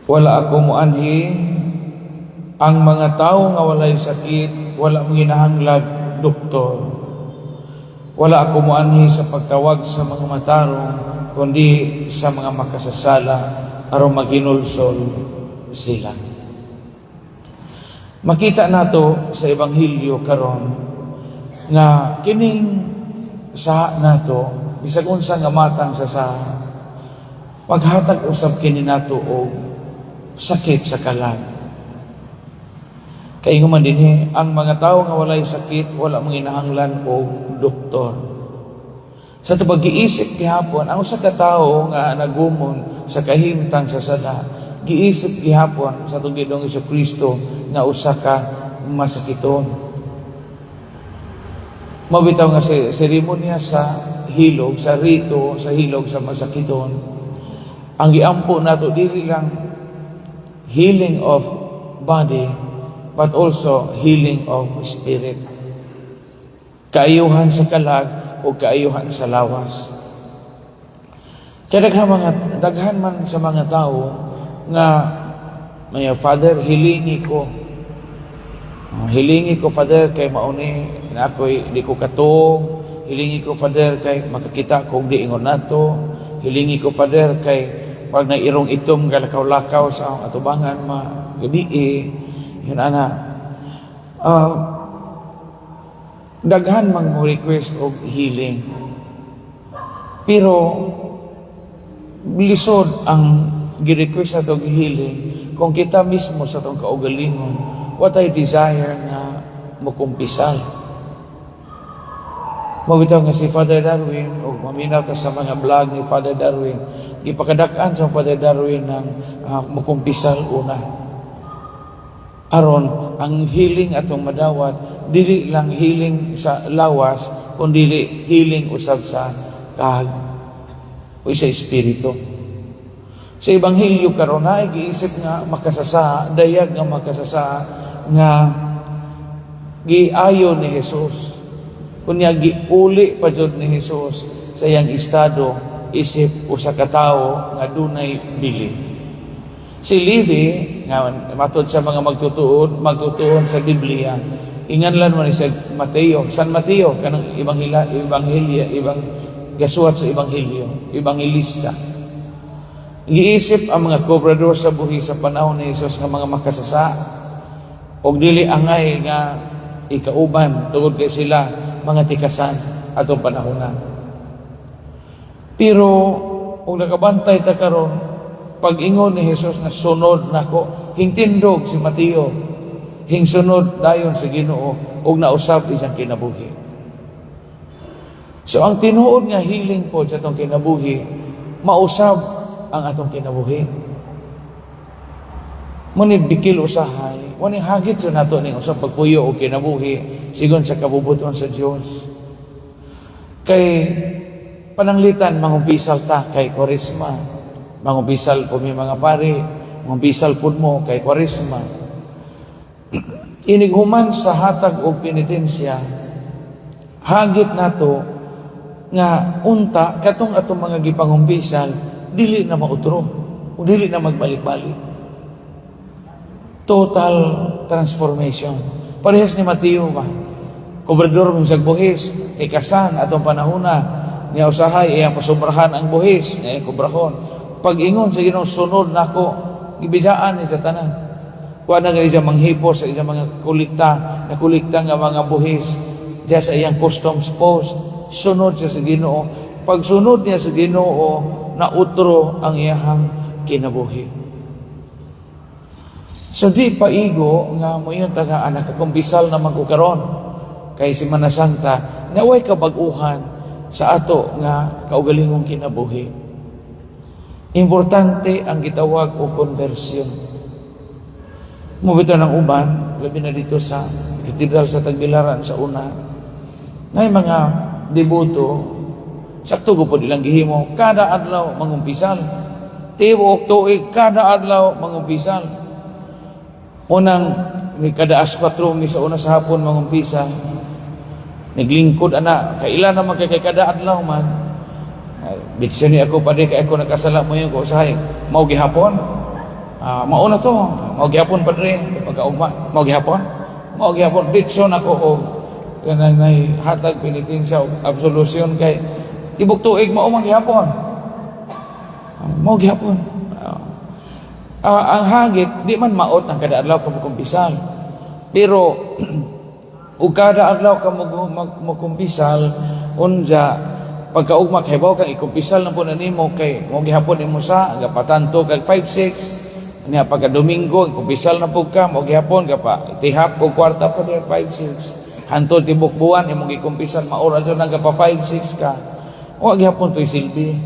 Wala ako muanhi ang mga tao nga walay sakit, wala mong ginahanglag doktor. Wala ako muanhi sa pagtawag sa mga matarong, kundi sa mga makasasala aron maginulsol sila. Makita nato sa Ebanghelyo karon nga kining sa nato bisag unsa nga matang sa paghatag usab kini nato og sakit sa kalag. Kay man dinhi ang mga tawo nga walay sakit wala mong ginahanglan og doktor. Sa pag-giisip gihapon ang usa ka tawo nga nagumon sa kahimtang sa sala, giisip gihapon sa tugidong Kristo nga usa ka masakiton. Mabitaw nga seremonya sa hilog, sa rito, sa hilog sa masakiton. Ang giampo nato dili lang healing of body, but also healing of spirit. Kaayuhan sa kalag o kaayuhan sa lawas. Kaya daghan man sa mga tao nga may Father, hilingi ko. Hilingi ko, Father, kay mauni na ako'y di ko katong. Hilingi ko, Father, kay makakita kong di ingon nato. Hilingi ko, Father, kay pag nairong itom galakaw-lakaw sa atubangan gabi yun ana. Daghan mang mo request og healing. Pero lisod ang gi-request sa og healing kung kita mismo sa tong kaugalingon what I desire nga makumpisal. Mabitaw nga si Father Darwin o maminaw ta sa mga vlog ni Father Darwin, ipakadak-an sa Father Darwin ng makumpisal una. Aron ang healing atong madawat dili lang healing sa lawas kundi healing usab sa kahag o sa espiritu. Sa Ebanghelyo karon ay giisip nga makasasa, dayag nga makasasa nga giayo ni Jesus. Kunya giuli pa jud ni Jesus sa iyang estado isip usa ka tawo nga dunay bili. Si Levi nga matod sa mga magtutuon sa Biblia, inganlan man ni Mateo, San Mateo kanang gasuhat sa Ebanghelyo, ebangelista. Giisip ang mga kobrador sa buhi sa panahon ni Jesus nga mga makasasa og dili angay nga ikauban tungod kay sila mga tikasan atong panahon. Pero og nakabantay ta karon pag-ingon ni Jesus na sunod nako, hingtindog si Mateo, hingsunod dayon sa Ginoo og nausab iyang kinabuhi. So ang tinuod nga healing po sa atong kinabuhi, mausab ang atong kinabuhi. Munib bikil usahay, wani hagit sa nato ning usab pagpuyo og kinabuhi sigon sa kabubuton sa Dios. Kay pananglitan mangumpisal ta kay Kwaresma. Mangumpisal po mi mga pari, mangumpisal pud mo kay Kwaresma. Inighuman sa hatag og penitensya, hagit nato nga unta katong atong mga gipangumpisal dili na mautro o dili na magbalik-balik. Total transformation. Parehas ni Mateo ba? Kobrador mong buhis, ikasan atong panahuna, niya usahay, iyang pasumbrahan ang buhis, niya kubrahon. Pag-ingon sa Ginoo sunod nako, gibisaan ni sa tanan. Kuha na nga siya manghipo sa isang mga nakulikta nga mga buhis, diya sa iyang customs post, sunod siya sa Ginoo. Pag sunod niya sa Ginoo, nautro ang iyang kinabuhi. So di paigo nga mo yun taga anak kakumbisal na magkukaron kay si Manasanta naway kabag-uhan sa ato nga kaugalingong kinabuhi. Importante ang gitawag o conversion. Mubito ng uban, labi na dito sa Katedral sa Tagbilaran sa una, ngay mga deboto, sakto ko po nilang gihimo, kada adlaw mangumpisal. Tibuok tuig, kada adlaw mangumpisal. Unang may kadaas patrumi sa una sa hapon mangumpisa. Naglingkod ana, kaila naman kay kada adlaw man. Biksyon ni ako pa kay ako nakasala mo yun ko usahay. Mao gihapon. mauna to, mao gyapon padre pagkaugma, mao gyapon. Mao gyapon ditson ako og kanang nay hatag penitensya og absolusyon kay tibok tuig mao man gyapon. Mao gyapon. Ang hagit di man maot ang kada adlaw ka mukumpisal. Pero ug kada adlaw ka mukumpisal unja pagkaugma kay baw kang ikumpisal na po na nimo kay mo gihapon imo sa gapatanto kag 5-6 niya pagka Domingo ikumpisal na po ka mo gihapon gapa tihap ko kwarta pa der 5-6 hantod tibok buwan imong gikumpisal maura jud nang gapa 5-6 ka wa gihapon toy silbi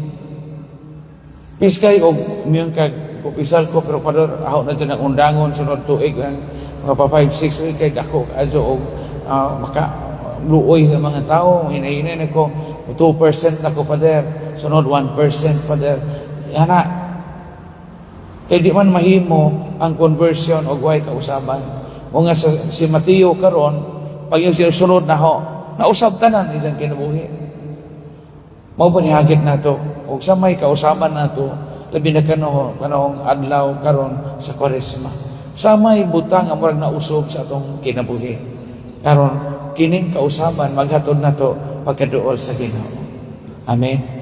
piskay og miyon kag kumpisal ko pero pador aho na jud ang undangon sunod tuig ang gapa 5-6 uy kay dako adyo og maka luoy sa mga tao hinahinay na ko 2% na ko pader sunod 1% pader ana kay di man mahimo ang conversion og way kausaban o nga si Mateo karon pag yung sinusunod na ho nausab tanan ilang kinabuhi mao ba nihagit nato og sa may kausaban nato labi na kanong adlaw karon sa Kwaresma sa may butang ang murag nausog sa atong kinabuhi karon kining kausaban maghatod nato pagkaduol sa Ginoo. Amen.